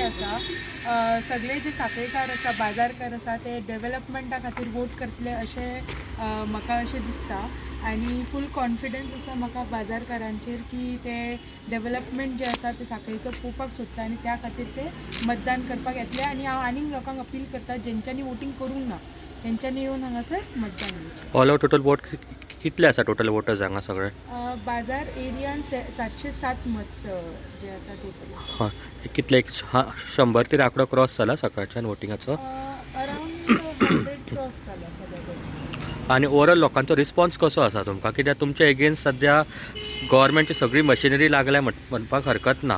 आसा सगळे जे साखळेकार आसा बाजारकार आसा ते डेव्हलपमेंटा खातीर वोट करतले अशें म्हाका अशें दिसता आनी फूल कॉन्फिडन्स आसा म्हाका बाजारकारांचेर की ते डेव्हलपमेंट जे आसा ते साखळेचो पळोवपाक सोदता आनी त्या खातीर ते मतदान करपाक येतले आनी हांव आनीक लोकांक अपील करता जेंच्यांनी वोटींग करूंक ना तेंच्यांनी येवन हांगासर मतदान करचें. ऑल ओवर टोटल वोट कितले आसा टोटल वोटर्स हांगा सगळे? बाजार एरियान 707 मत जे आसा टोटल आसा. हय कितले 100 तरी आंकडो क्रॉस जाला सकाळच्यान वोटिंगाचो? अरावंड 100 क्रॉस जाला सगळ्या. आनी ओवरऑल लोकांचो रिस्पॉन्स कसो आसा तुमकां? कित्याक तुमच्या एगेन्स्ट सद्या गव्हर्मेंटची सगळी मशिनरी लागल्या म्हणपाक हरकत ना.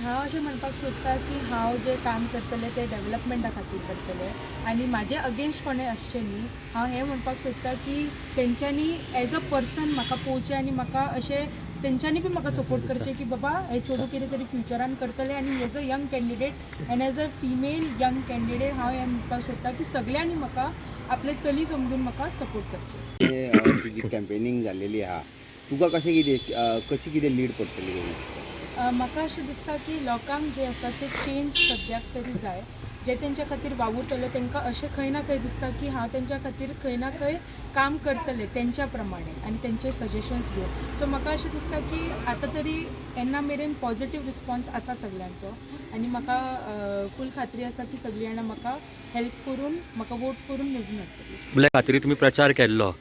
हांव अशें म्हणपाक सोदता की हांव जें काम करतलें तें डेव्हलपमेंटा खातीर करतलें आनी म्हाजे अगेन्स्ट कोणें आसचें न्ही. हांव हें म्हणपाक सोदता की तेंच्यांनी एज अ पर्सन म्हाका पळोवचें आनी म्हाका अशें तेंच्यांनी बी म्हाका सपोर्ट करचें की बाबा हे चेडूं कितें तरी फ्युचरान करतलें आनी as a young candidate and as a female young candidate हांव हें म्हणपाक सोदता की सगळ्यांनी म्हाका आपले चली समजून म्हाका सपोर्ट करचें. तुजी कॅम्पेनींग जाल्लेली आहा तुका कशी कितें लीड पडटली? म्हाका अशें दिसता की लोकांक जे आसा ते चेंज सद्याक तरी जाय. जे तेंच्या खातीर वावुरतले तेंकां अशें खंय ना खंय दिसता की हांव तेंच्या खातीर खंय ना खंय काम करतलें तेंच्या प्रमाणे आनी तेंचे सजेशन्स घेवन. सो म्हाका अशें दिसता की आतां तरी येन्ना मेरेन पॉझिटीव रिस्पॉन्स आसा सगळ्यांचो आनी म्हाका फूल खात्री आसा की सगळीं जाणां म्हाका हेल्प करून म्हाका वोट करून निवडून हाडटलीं. आपल्या खातीर तुमी प्रचार केल्लो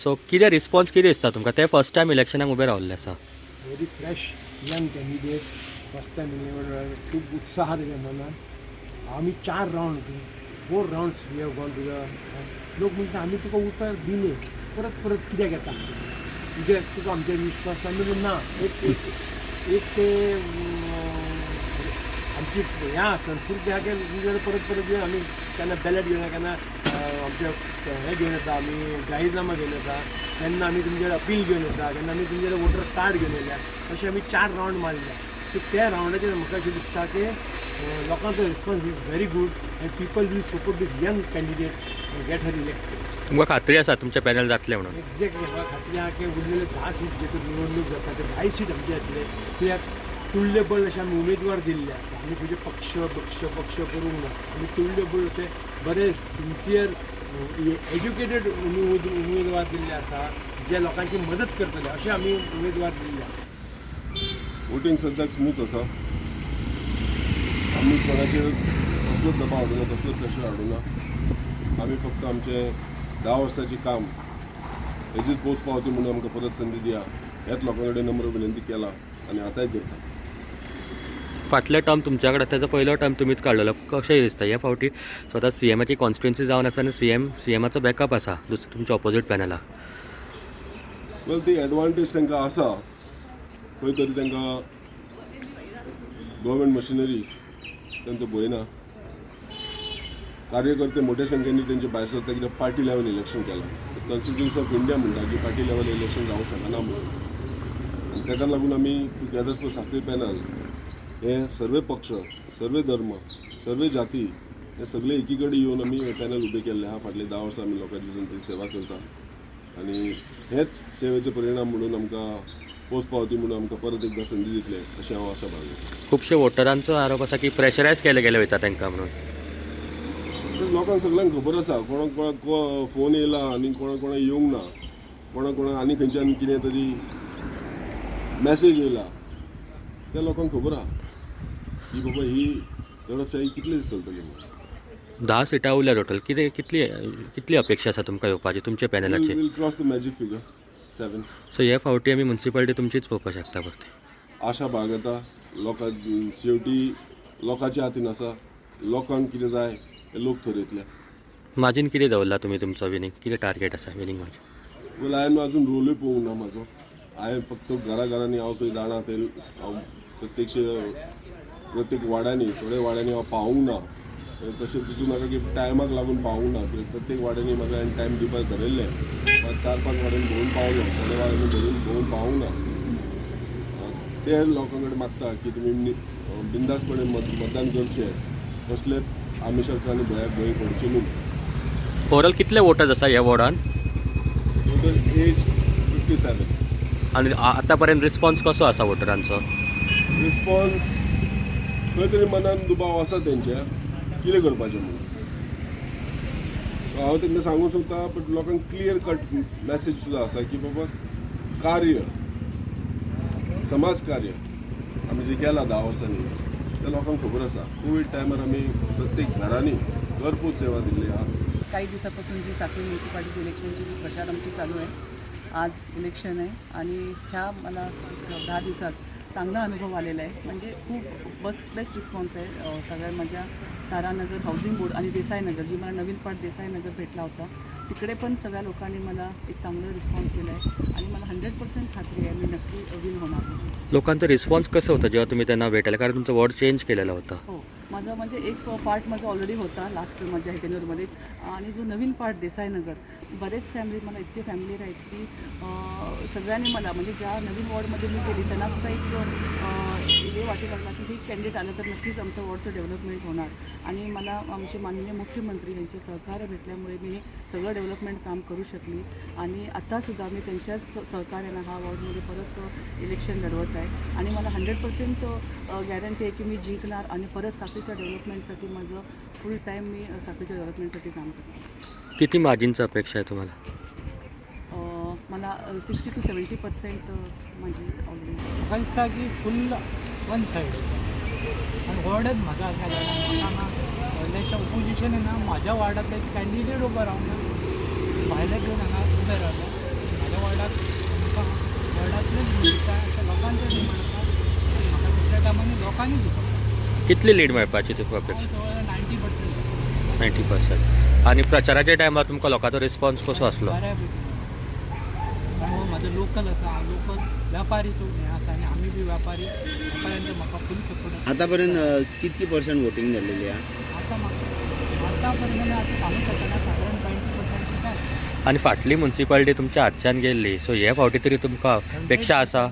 सो कितें रिस्पॉन्स कितें दिसता तुमकां? ते फर्स्ट टायम इलेक्शनाक उबे रावल्ले आसा. Very fresh young candidate first time निवड खूब उत्साह तेच्या मनात. आमी 4 round 4 rounds we have gone to the लोक म्हणटा आमी तुका उतर दिले परत परत कित्याक येता कित्याक तुका आमचेर विश्वास आमी ना एक ते आमची हें संस्कृती आहा की परत परत येवन आमी केन्ना बॅलेट घेवन येता केन्ना आमचे हें घेवन येता आमी जाहीरनामा घेवन येता केन्ना आमी तुमचेर अपील घेवन येता केन्ना आमी तुमचेर वोटर कार्ड घेवन येयल्या अशें आमी 4 राउंड मारल्या. सो त्या राउंडाचेर म्हाका अशें दिसता की लोकांचो response is very good and people will support this young candidate get her elected. तुमकां खात्री आसा तुमचें पॅनल जातलें म्हणून? एक्झॅक्टली म्हाका खात्री आहा की उरलेले 10 सीट जेतून निवडणूक जाता ते 10 सीट आमचे येतले कित्याक तुल्यबळ अशे आमी उमेदवार दिल्ले आसा. आमी तुजे पक्ष करूंक ना. आमी तुल्यबळ अशे बरे सिन्सियर एज्युकेटेड उमेदवार दिल्ले आसा जे लोकांची मदत करतले अशे आमी उमेदवार दिल्ले आसा. वोटिंग सद्याक स्मूथ आसा. आमी कोणाचेर कसलोच दबाव हाडूना कसलोच प्रेशर हाडूना. आमी फक्त आमचे 10 वर्सांचें काम हेजीच पोस्ट पावती म्हणून आमकां परत संदी दिया हेच लोकां कडेन नम्र विनंती केला आनी आतांय करता. फाटले टर्म तुमच्या कडेन तेजो पयलो टर्म तुमीच काडलेलो कशें दिसता? ह्या फावटी स्वता सीएमाची कॉन्स्टिट्युएन्सी जावन आसा आनी सीएमाचो बॅकअप आसा तुमच्या ऑपोजीट पॅनलाक. वेल ती एडवांटेज तांकां आसा खंय तरी तांकां गव्हर्मेंट मशिनरी तांकां भंयना. कार्यकर्ते मोठ्या संख्येन तेंचे भायर सरता कित्याक पार्टी लेवल इलेक्शन केलां. कॉन्स्टिट्युशन ऑफ इंडिया म्हणटा की पार्टी लेवल इलेक्शन जावंक शकना म्हणून आनी ताका लागून आमी टुगेदर फॉर साखळी पॅनल हे सर्वे पक्ष सर्वे धर्म सर्वे जाती हे सगळे एकी कडेन येवन आमी हे पॅनल उबे केल्ले आहा. फाटले 10 वर्सां आमी लोकांची जनतेची सेवा करता आनी हेच सेवेचे परिणाम म्हणून आमकां पोस्ट पावती म्हणून आमकां परत एकदां संदी दितले अशें हांव आशा बाळगतां. खुबशे वोटरांचो आरोप आसा की प्रेशरायज केले गेले वयता तांकां म्हणून. लोकांक सगळ्यांक खबर आसा कोणाक कोणाक फोन येयला आनी कोणाक येवंक ना. कोणाक आनी खंयच्यान कितें तरी मॅसेज येयला त्या लोकांक खबर आहा की बाबा ही दडपशाही कितले दीस चलतली म्हणून. 10 सिटां उरल्या टोटल. कितली अपेक्षा आसा तुमकां येवपाची तुमच्या पॅनलाची? Will cross the magic figure 7. So ह्या फावटी आमी म्युन्सिपालिटी तुमचीच पळोवपाक शकता परती. आशा बाळगता. लोकां शेवटी लोकांच्या हातीन आसा. लोकांक कितें जाय हे लोक थरयतले. मार्जीन कितें दवरला तुमी तुमचो विनींग? कितें टार्गेट आसा विनींग मार्जीन? वेल हांवें अजून रोलूय पळोवंक ना म्हाजो. हांवें फक्त घरांनी हांव थंय जाणा ते हांव प्रत्येक वाड्यांनी थोड्या वाड्यांनी हांव पावूंक ना. तशें चिंतूं नाका की टायमाक लागून पावूंक ना. प्रत्येक वाड्यांनी म्हाका हांवें टायम दिवपाक धरयल्ले. 4-5 वाड्यांनी भोंवून पावलो. थोड्या वाड्यांनी भोंवून पावूंक ना. ते लोकां कडेन मागता की तुमी बिंदासपणे मतदान करचें. कसलेच आमिशांनी भंय पडचे न्हू. ओवरऑल कितले वोटर्स आसा ह्या वॉर्डान? Total age 57. आनी आतां पर्यंत रिस्पॉन्स कसो आसा वोटरांचो? रिस्पॉन्स खंय तरी मनान दुबाव आसा तेंच्या कितें करपाचें म्हणून हांव तेंकां सांगूंक सोदता बट लोकांक क्लियर कट मॅसेज सुद्दां आसा की बाबा कार्य समाज कार्य आमी जें केलां 10 वर्सांनी तें लोकांक खबर आसा. कोवीड टायमार आमी प्रत्येक घरांनी घरपोच सेवा दिल्ली आहा. काही दिवसापासून जी साखळी म्युन्सिपालिटी इलेक्शनची जी प्रचार आमची चालू आहे, आज इलेक्शन आहे आणि ह्या मला 10 दिवसात चांगला अनुभव आलेला आहे. म्हणजे खूप बेस्ट रिस्पॉन्स आहे. सगळ्या माझ्या तारानगर हाऊसिंग बोर्ड आणि देसाईनगर, जी मला नवीन पार्ट देसाईनगर भेटला होता, तिकडे पण सगळ्या लोकांनी मला एक चांगला रिस्पॉन्स दिला आहे आणि मला 100% खात्री आहे मी नक्की विन होणार. लोकांचा रिस्पॉन्स कसं होतं जेव्हा तुम्ही त्यांना भेटायला, कारण तुमचं वॉर्ड चेंज केलेला होता? हो, माझा म्हणजे एक पार्ट माझा ऑलरेडी होता लास्ट माझ्या टेन्युअरमध्ये आणि जो नवीन पार्ट देसाईनगर, बरेच फॅमिली मला इतके फॅमिली आहेत की सगळ्यांनी मला म्हणजे ज्या नवीन वॉर्डमध्ये मी गेली त्यांना सुद्धा एक हे वाटू लागला की हे कॅन्डिडेट आलं तर नक्कीच आमचं वॉर्डचं डेव्हलपमेंट होणार आणि मला आमचे माननीय मुख्यमंत्री यांचे सहकार्य भेटल्यामुळे मी हे सगळं डेव्हलपमेंट काम करू शकली आणि आत्तासुद्धा मी त्यांच्याच सहकार्यानं हा वॉर्डमध्ये परत इलेक्शन लढवत आहे आणि मला 100% गॅरंटी आहे की मी जिंकणार आणि परत साखळीच्या डेव्हलपमेंटसाठी माझं फुल टाईम मी साखळीच्या डेव्हलपमेंटसाठी काम करते. किती मार्जिनचा अपेक्षा आहे तुम्हाला? मला 60 to 70% माझी ऑलरेडी म्हाका दिसता की फुल वन सायड आनी वॉर्डच म्हाका आसा म्हाका व्हडलेशें ऑपोजिशन आहे ना म्हाज्या वार्डांतले कॅन्डिडेट उबो रावना, भायले घेवन हांगा उबे रावले. म्हाज्या वार्डाक म्हाका वॉर्डांतलेच दिता अशें लोकांचें डिमांड आसा. म्हाका दुसऱ्या टायमांनी लोकांनी दिवपाक कितली लीड मेळपाची ती अपेक्षा? जवळ 90%. 90%. आणि प्रचाराच्या टायमार तुमकां लोकांचो रिस्पॉन्स कसो आसलो? बऱ्यापैकी माझं लोकल आसा, लोकल व्यापारी हें आसा आनी आमी बी व्यापाऱ्यांचो म्हाका फूल सपोर्ट आसा. आतापर्यंत कितकी पर्सेंट वोटिंग झालेली आहे? आतापर्यंत आतां सांगूंक शकना, सादारण 90% काय. आणि फाटली म्युन्सिपालिटी तुमच्या हातच्यान गेल्ली, सो हे फावटी तरी तुमकां अपेक्षा आसा